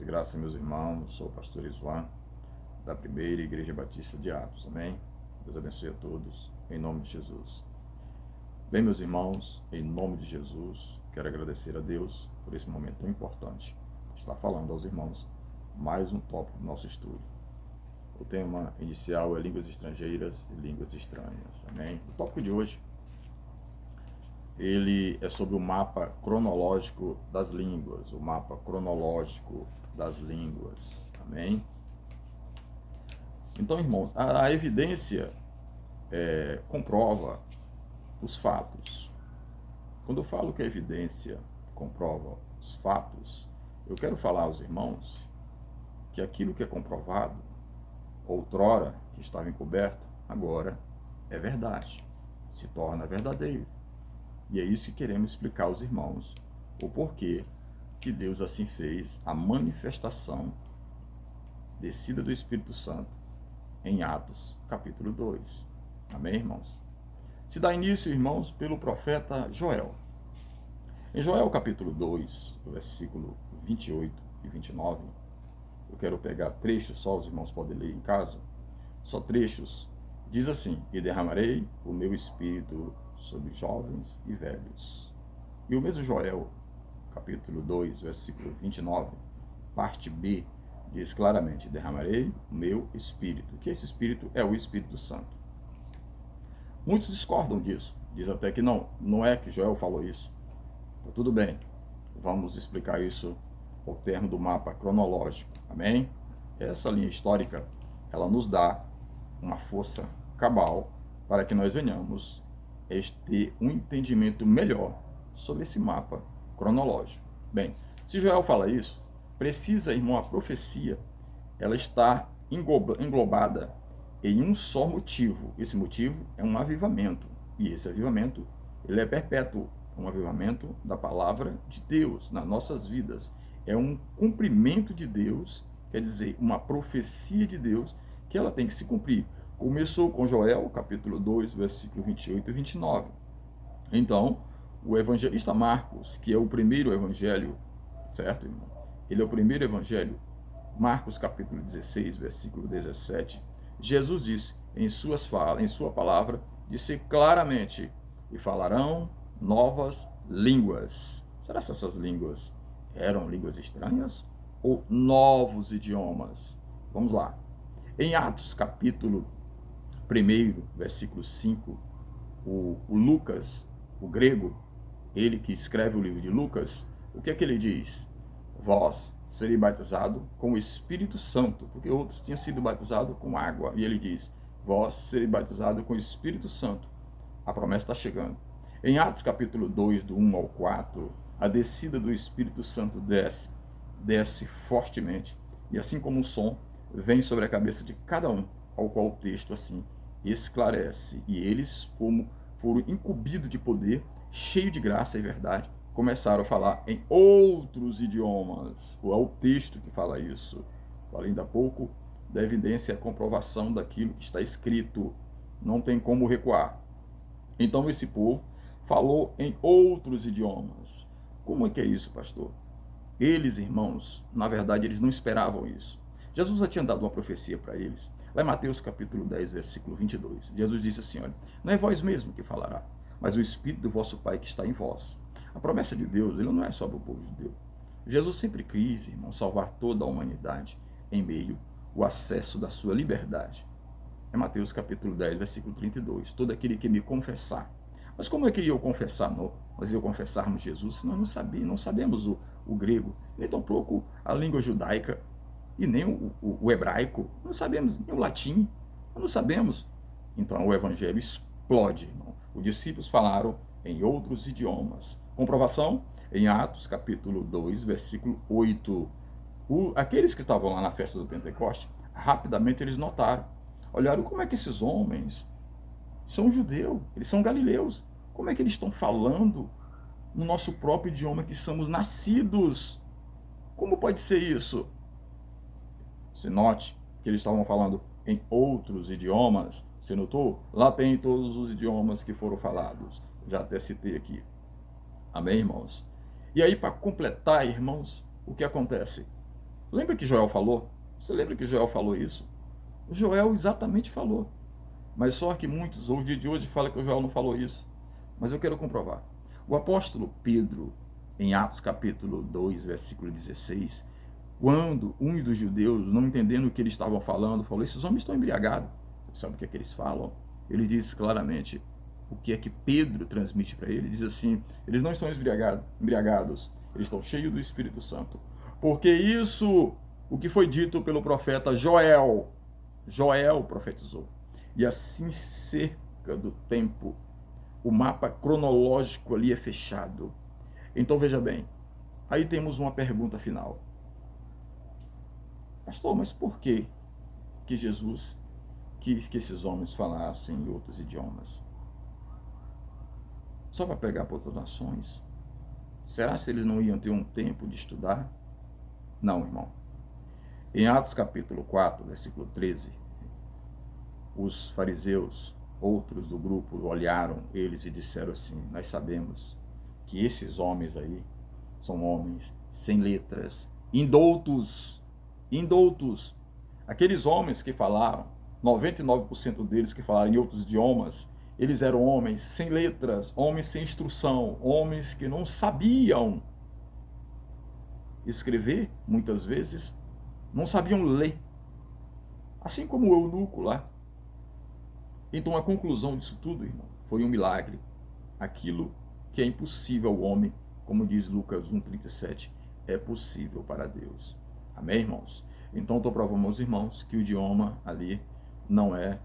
graça, meus irmãos. Sou o pastor Iswan, da Primeira Igreja Batista de Atos. Amém? Deus abençoe a todos, em nome de Jesus. Bem, meus irmãos, em nome de Jesus, quero agradecer a Deus por esse momento tão importante. Está falando aos irmãos mais um tópico do nosso estudo. O tema inicial é línguas estrangeiras e línguas estranhas. Amém? O tópico de hoje, ele é sobre o mapa cronológico das línguas. O mapa cronológico das línguas. Amém? Então, irmãos, a evidência comprova os fatos. Quando eu falo que a evidência comprova os fatos, eu quero falar aos irmãos que aquilo que é comprovado, outrora que estava encoberto, agora é verdade, se torna verdadeiro. E é isso que queremos explicar aos irmãos, o porquê que Deus assim fez a manifestação descida do Espírito Santo em Atos, capítulo 2. Amém, irmãos? Se dá início, irmãos, pelo profeta Joel. Em Joel, capítulo 2, versículo 28 e 29, eu quero pegar trechos só, os irmãos podem ler em casa, só trechos. Diz assim: e derramarei o meu espírito sobre jovens e velhos. E o mesmo Joel, capítulo 2, versículo 29, parte B, diz claramente: derramarei o meu espírito, que esse espírito é o Espírito Santo. Muitos discordam disso, diz até que não é que Joel falou isso. Então, tudo bem, vamos explicar isso ao termo do mapa cronológico, amém? Essa linha histórica, ela nos dá uma força cabal para que nós venhamos ter um entendimento melhor sobre esse mapa cronológico. Bem, se Joel fala isso, precisa, irmão, a profecia, ela está englobada em um só motivo. Esse motivo é um avivamento, e esse avivamento, ele é perpétuo, um avivamento da palavra de Deus nas nossas vidas. É um cumprimento de Deus, quer dizer, uma profecia de Deus que ela tem que se cumprir. Começou com Joel, capítulo 2, versículo 28 e 29. Então, o evangelista Marcos, que é o primeiro evangelho, certo, irmão? Ele é o primeiro evangelho. Marcos, capítulo 16, versículo 17. Jesus disse em sua palavra, disse claramente: e falarão novas línguas. Será que essas línguas eram línguas estranhas ou novos idiomas? Vamos lá. Em Atos, capítulo 1, versículo 5, o Lucas, o grego, ele que escreve o livro de Lucas, o que é que ele diz? Vós serei batizado com o Espírito Santo, porque outros tinham sido batizados com água. E ele diz, vós serei batizado com o Espírito Santo. A promessa está chegando. Em Atos capítulo 2, do 1 ao 4, a descida do Espírito Santo desce fortemente, e assim como um som, vem sobre a cabeça de cada um, ao qual o texto assim esclarece. E eles, como foram incumbidos de poder, cheio de graça e verdade, começaram a falar em outros idiomas. É o texto que fala isso. Falei ainda há pouco da evidência e a comprovação daquilo que está escrito. Não tem como recuar. Então esse povo falou em outros idiomas. Como é que é isso, pastor? Eles, irmãos, na verdade, eles não esperavam isso. Jesus já tinha dado uma profecia para eles. Lá em Mateus capítulo 10, versículo 22. Jesus disse assim, olha, não é vós mesmo que falará, mas o Espírito do vosso Pai que está em vós. A promessa de Deus, ele não é só para o povo judeu. Jesus sempre quis, irmão, salvar toda a humanidade em meio ao acesso da sua liberdade. É Mateus capítulo 10, versículo 32. Todo aquele que me confessar. Mas como é que eu confessar? Nós eu confessarmos Jesus, se nós não sabemos o grego, nem tampouco a língua judaica, e nem o hebraico, não sabemos nem o latim, não sabemos. Então o evangelho explode, irmão. Os discípulos falaram em outros idiomas. Comprovação em Atos capítulo 2, versículo 8. Aqueles que estavam lá na festa do Pentecoste, rapidamente eles notaram. Olharam como é que esses homens são judeus, eles são galileus. Como é que eles estão falando no nosso próprio idioma que somos nascidos? Como pode ser isso? Se note que eles estavam falando em outros idiomas. Você notou? Lá tem todos os idiomas que foram falados. Já até citei aqui. Amém, irmãos? E aí, para completar, irmãos, o que acontece? Lembra que Joel falou? Você lembra que Joel falou isso? O Joel exatamente falou. Mas só que muitos, o dia de hoje, falam que o Joel não falou isso. Mas eu quero comprovar. O apóstolo Pedro, em Atos capítulo 2, versículo 16, quando um dos judeus, não entendendo o que eles estavam falando, falou: esses homens estão embriagados. Sabe o que é que eles falam? Ele diz claramente o que é que Pedro transmite para ele. Ele diz assim: eles não estão embriagados, eles estão cheios do Espírito Santo. Porque isso, o que foi dito pelo profeta Joel, Joel profetizou. E assim, cerca do tempo, o mapa cronológico ali é fechado. Então veja bem, aí temos uma pergunta final. Pastor, mas por que Jesus quis que esses homens falassem em outros idiomas? Só para pegar para outras nações? Será se eles não iam ter um tempo de estudar? Não, irmão. Em Atos capítulo 4, versículo 13, os fariseus, outros do grupo, olharam eles e disseram assim: nós sabemos que esses homens aí são homens sem letras, indoutos, indoutos. Aqueles homens que falaram, 99% deles que falaram em outros idiomas, eles eram homens sem letras, homens sem instrução, homens que não sabiam escrever, muitas vezes, não sabiam ler. Assim como o eunuco lá. Então a conclusão disso tudo, irmão, foi um milagre. Aquilo que é impossível ao homem, como diz Lucas 1,37, é possível para Deus. Amém, irmãos? Então estou provando aos irmãos que o idioma ali não é